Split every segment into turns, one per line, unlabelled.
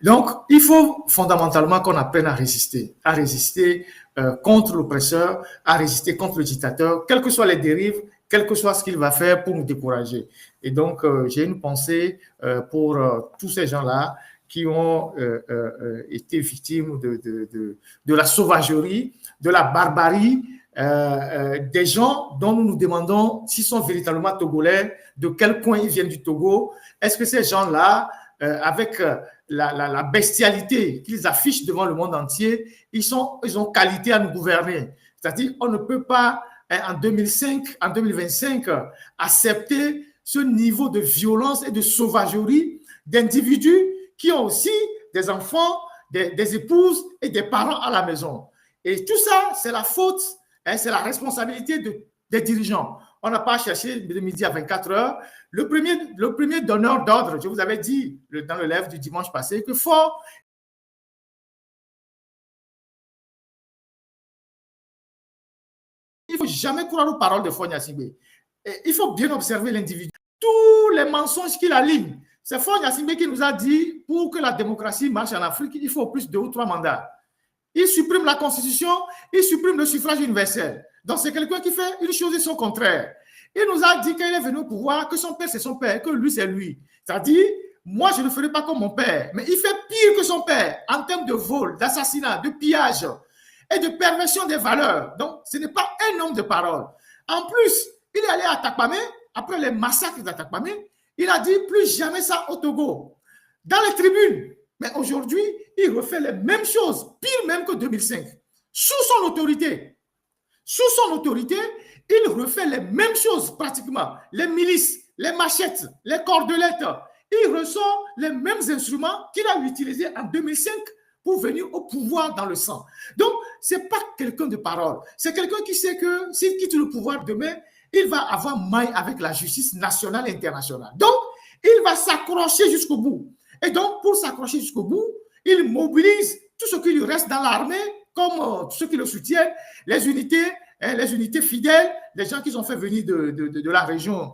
Donc, il faut fondamentalement qu'on apprenne à résister contre l'oppresseur, à résister contre le dictateur, quelles que soient les dérives, quel que soit ce qu'il va faire pour nous décourager. Et donc, j'ai une pensée pour tous ces gens-là qui ont été victimes de la sauvagerie, de la barbarie, des gens dont nous nous demandons s'ils sont véritablement togolais, de quel coin ils viennent du Togo. Est-ce que ces gens-là, avec la bestialité qu'ils affichent devant le monde entier, ils ont qualité à nous gouverner. C'est-à-dire qu'on ne peut pas, en 2025, accepter ce niveau de violence et de sauvagerie d'individus qui ont aussi des enfants, des épouses et des parents à la maison. Et tout ça, c'est la faute, c'est la responsabilité des dirigeants. On n'a pas cherché de midi à 24 heures. Le premier donneur d'ordre, je vous avais dit dans le live du dimanche passé, que fort. Il ne faut jamais croire aux paroles de Faure Gnassingbé. Il faut bien observer l'individu. Tous les mensonges qu'il aligne. C'est Faure Gnassingbé qui nous a dit, pour que la démocratie marche en Afrique, il faut plus de 2 ou 3 mandats. Il supprime la Constitution, il supprime le suffrage universel. Donc, c'est quelqu'un qui fait une chose et son contraire. Il nous a dit qu'il est venu au pouvoir, que son père, c'est son père, que lui, c'est lui. C'est-à-dire, moi, je ne ferai pas comme mon père, mais il fait pire que son père en termes de vol, d'assassinat, de pillage et de perversion des valeurs. Donc, ce n'est pas un homme de parole. En plus, il est allé à Takpamé, après les massacres d'Atakpamé, il a dit plus jamais ça au Togo. Dans les tribunes. Mais aujourd'hui, il refait les mêmes choses, pire même que 2005. Sous son autorité. Sous son autorité, il refait les mêmes choses pratiquement. Les milices, les machettes, les cordelettes. Il ressort les mêmes instruments qu'il a utilisés en 2005 pour venir au pouvoir dans le sang. Donc, ce n'est pas quelqu'un de parole. C'est quelqu'un qui sait que s'il quitte le pouvoir demain, il va avoir maille avec la justice nationale et internationale. Donc, il va s'accrocher jusqu'au bout. Et donc, pour s'accrocher jusqu'au bout, il mobilise tout ce qui lui reste dans l'armée, comme ceux qui le soutiennent, les unités fidèles, les gens qui sont fait venir de la région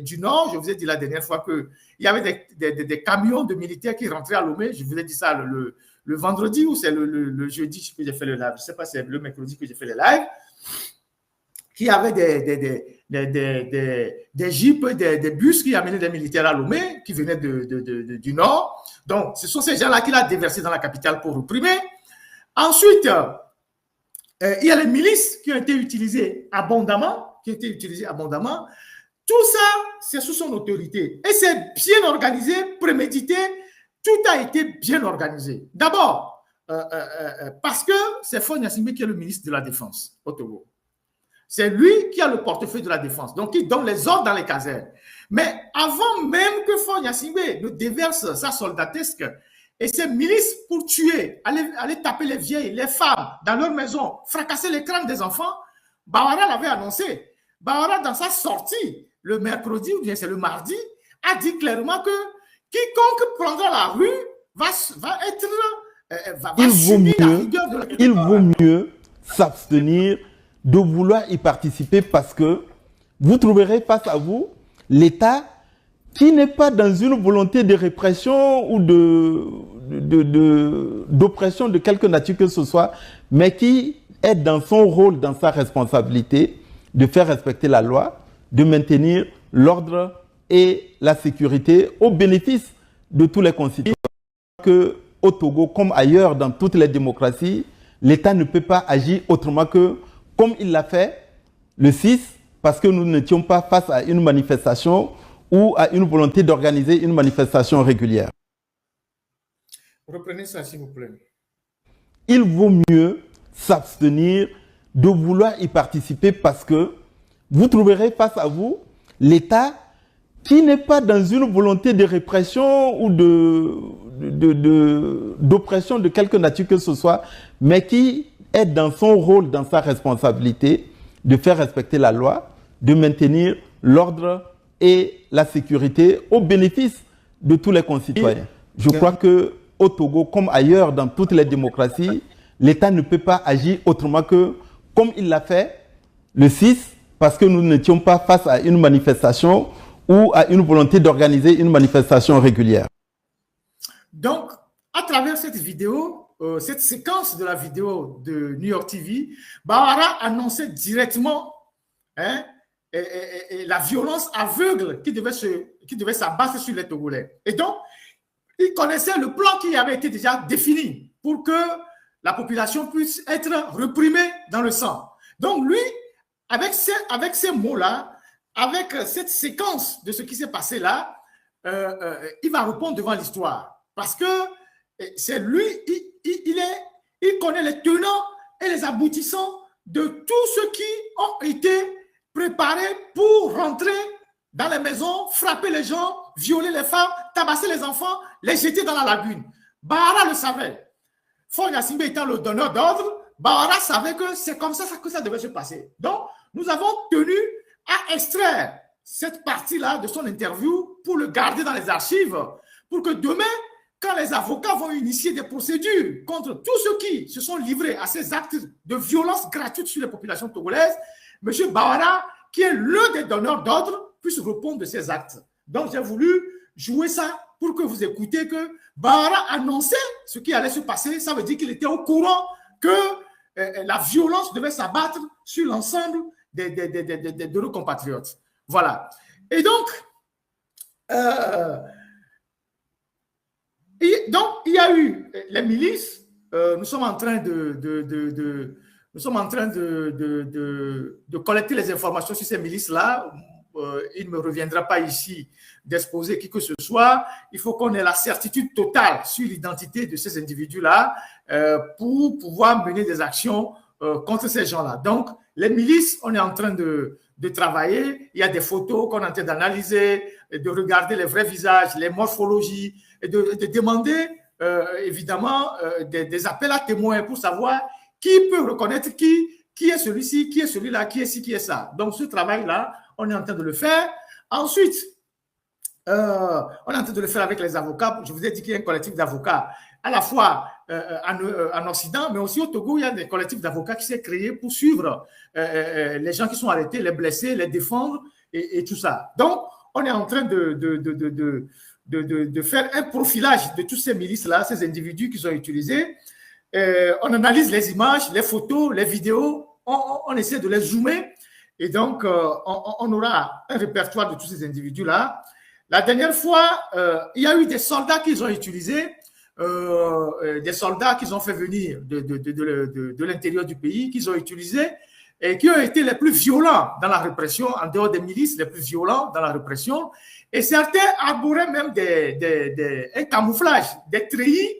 du Nord. Je vous ai dit la dernière fois qu'il y avait des camions de militaires qui rentraient à Lomé. Je vous ai dit ça le vendredi ou c'est le jeudi que j'ai fait le live. Je ne sais pas si c'est le mercredi que j'ai fait le live. Qui avait des jeeps, des bus qui amenaient des militaires à Lomé, qui venaient du Nord. Donc, ce sont ces gens-là qu'il a déversés dans la capitale pour réprimer. Ensuite, il y a les milices qui ont été utilisées abondamment. Tout ça, c'est sous son autorité. Et c'est bien organisé, prémédité. Tout a été bien organisé. D'abord, parce que c'est Faure Gnassingbé qui est le ministre de la Défense au Togo. C'est lui qui a le portefeuille de la défense, donc il donne les ordres dans les casernes. Mais avant même que Faure Gnassingbé ne déverse sa soldatesque et ses milices pour tuer, aller taper les vieilles, les femmes dans leur maison, fracasser les crânes des enfants, Bawara l'avait annoncé. Bawara, dans sa sortie, le mercredi ou bien c'est le mardi, a dit clairement que quiconque prendra la rue va subir la rigueur de la...
Il vaut mieux s'abstenir de vouloir y participer parce que vous trouverez face à vous l'État qui n'est pas dans une volonté de répression ou d'oppression de quelque nature que ce soit, mais qui est dans son rôle, dans sa responsabilité de faire respecter la loi, de maintenir l'ordre et la sécurité au bénéfice de tous les concitoyens. Que au Togo, comme ailleurs dans toutes les démocraties, l'État ne peut pas agir autrement que comme il l'a fait le 6, parce que nous n'étions pas face à une manifestation ou à une volonté d'organiser une manifestation régulière.
Reprenez ça, s'il vous plaît.
Il vaut mieux s'abstenir de vouloir y participer parce que vous trouverez face à vous l'État qui n'est pas dans une volonté de répression ou d'oppression de quelque nature que ce soit, mais qui est dans son rôle, dans sa responsabilité de faire respecter la loi, de maintenir l'ordre et la sécurité au bénéfice de tous les concitoyens. Je crois que au Togo, comme ailleurs dans toutes les démocraties, l'État ne peut pas agir autrement que comme il l'a fait le 6, parce que nous n'étions pas face à une manifestation ou à une volonté d'organiser une manifestation régulière.
Donc, à travers cette vidéo, cette séquence de la vidéo de New York TV, Bawara annonçait directement la violence aveugle qui devait s'abattre sur les Togolais. Et donc, il connaissait le plan qui avait été déjà défini pour que la population puisse être reprimée dans le sang. Donc, lui, avec ces mots-là, avec cette séquence de ce qui s'est passé là, il va répondre devant l'histoire. Parce que c'est lui, il connaît les tenants et les aboutissants de tous ceux qui ont été préparés pour rentrer dans les maisons, frapper les gens, violer les femmes, tabasser les enfants, les jeter dans la lagune. Bawara le savait. Faure Gnassingbé étant le donneur d'ordre, Bawara savait que c'est comme ça que ça devait se passer. Donc, nous avons tenu à extraire cette partie-là de son interview pour le garder dans les archives, pour que demain, quand les avocats vont initier des procédures contre tous ceux qui se sont livrés à ces actes de violence gratuite sur les populations togolaises, M. Bawara, qui est l'un des donneurs d'ordre, puisse répondre de ces actes. Donc, j'ai voulu jouer ça pour que vous écoutez que Bawara annonçait ce qui allait se passer. Ça veut dire qu'il était au courant que la violence devait s'abattre sur l'ensemble de nos compatriotes. Voilà. Et donc, il y a eu les milices. Nous sommes en train de collecter les informations sur ces milices-là. Il ne me reviendra pas ici d'exposer qui que ce soit. Il faut qu'on ait la certitude totale sur l'identité de ces individus-là pour pouvoir mener des actions contre ces gens-là. Donc, les milices, on est en train de travailler. Il y a des photos qu'on est en train d'analyser, de regarder les vrais visages, les morphologies, et de demander évidemment des appels à témoins pour savoir qui peut reconnaître qui est celui-ci, qui est celui-là, qui est ci, qui est ça. Donc, ce travail-là, on est en train de le faire. Ensuite, on est en train de le faire avec les avocats. Je vous ai dit qu'il y a un collectif d'avocats à la fois en Occident, mais aussi au Togo. Il y a des collectifs d'avocats qui s'est créé pour suivre les gens qui sont arrêtés, les blessés, les défendre et tout ça. Donc, on est en train de faire un profilage de tous ces milices-là, ces individus qui sont utilisés. On analyse les images, les photos, les vidéos, on essaie de les zoomer et donc on aura un répertoire de tous ces individus-là. La dernière fois, il y a eu des soldats qu'ils ont utilisés, des soldats qu'ils ont fait venir de l'intérieur du pays, qu'ils ont utilisés et qui ont été les plus violents dans la répression, en dehors des milices, les plus violents dans la répression. Et certains arboraient même un camouflage, des treillis,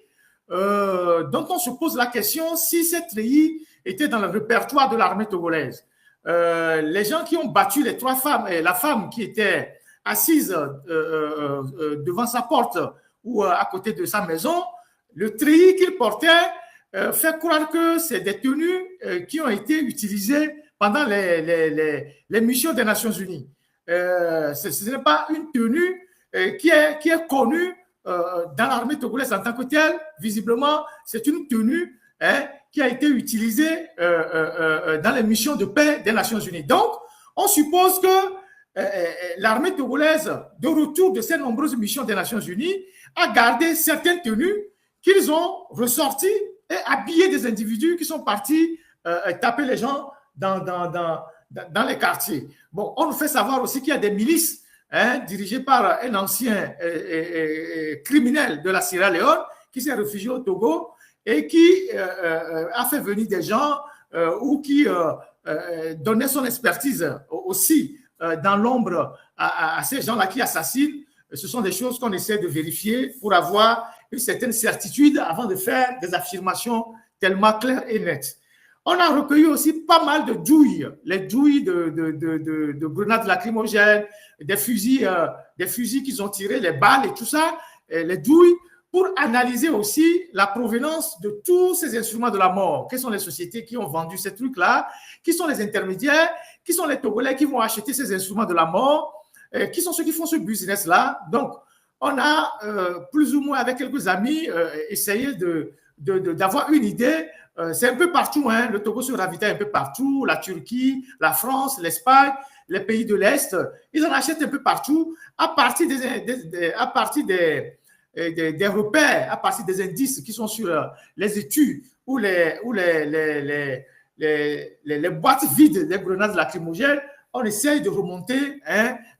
dont on se pose la question si ces treillis étaient dans le répertoire de l'armée togolaise. Les gens qui ont battu les trois femmes et la femme qui était assise devant sa porte ou à côté de sa maison, le treillis qu'il portait fait croire que c'est des tenues qui ont été utilisées pendant les missions des Nations Unies. Ce n'est pas une tenue qui est connue dans l'armée togolaise en tant que telle. Visiblement, c'est une tenue qui a été utilisée dans les missions de paix des Nations Unies. Donc, on suppose que l'armée togolaise, de retour de ces nombreuses missions des Nations Unies, a gardé certaines tenues qu'ils ont ressorties et habillé des individus qui sont partis taper les gens dans les quartiers. Bon, on nous fait savoir aussi qu'il y a des milices dirigées par un ancien criminel de la Sierra Leone qui s'est réfugié au Togo et qui a fait venir des gens ou qui donnait son expertise aussi dans l'ombre à ces gens-là qui assassinent. Ce sont des choses qu'on essaie de vérifier pour avoir une certaine certitude avant de faire des affirmations tellement claires et nettes. On a recueilli aussi pas mal de douilles, les douilles de grenades lacrymogènes, des fusils qu'ils ont tirés, les balles et tout ça, les douilles, pour analyser aussi la provenance de tous ces instruments de la mort. Quelles sont les sociétés qui ont vendu ces trucs-là? Qui sont les intermédiaires? Qui sont les Togolais qui vont acheter ces instruments de la mort? Qui sont ceux qui font ce business-là? Donc, on a plus ou moins avec quelques amis essayé d'avoir une idée. C'est un peu partout, hein. Le Togo se ravitaille un peu partout, la Turquie, la France, l'Espagne, les pays de l'Est, ils en achètent un peu partout à partir des repères à partir des indices qui sont sur les études ou les boîtes vides des grenades lacrymogènes, on essaye de remonter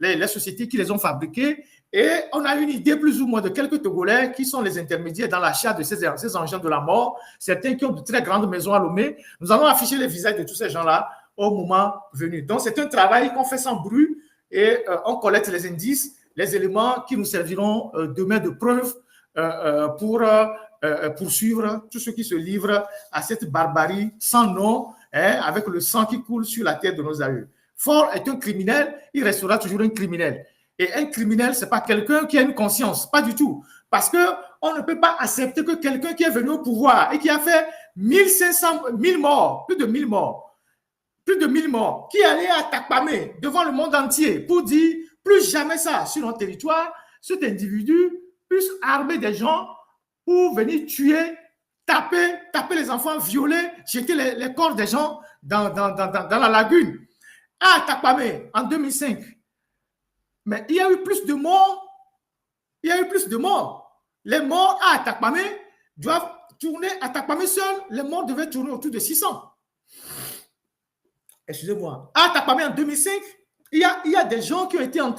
les sociétés qui les ont fabriquées et on a une idée plus ou moins de quelques Togolais qui sont les intermédiaires dans l'achat de ces engins de la mort, certains qui ont de très grandes maisons à Lomé. Nous allons afficher les visages de tous ces gens-là au moment venu. Donc, c'est un travail qu'on fait sans bruit et on collecte les indices, les éléments qui nous serviront demain de preuve pour poursuivre tous ceux qui se livrent à cette barbarie sans nom, avec le sang qui coule sur la tête de nos aïeux. Faure est un criminel, il restera toujours un criminel. Et un criminel, ce n'est pas quelqu'un qui a une conscience, pas du tout. Parce qu'on ne peut pas accepter que quelqu'un qui est venu au pouvoir et qui a fait 1000 morts, plus de 1000 morts, qui allait à Takpamé devant le monde entier pour dire plus jamais ça sur notre territoire, cet individu puisse armer des gens pour venir tuer, taper les enfants, violer, jeter les corps des gens dans la lagune. À Takpamé, en 2005. Mais il y a eu plus de morts. Les morts à Takpamé doivent tourner, à Takpamé seul, les morts devaient tourner autour de 600. Excusez-moi. À Takpamé en 2005, il y a des gens qui ont été enterrés.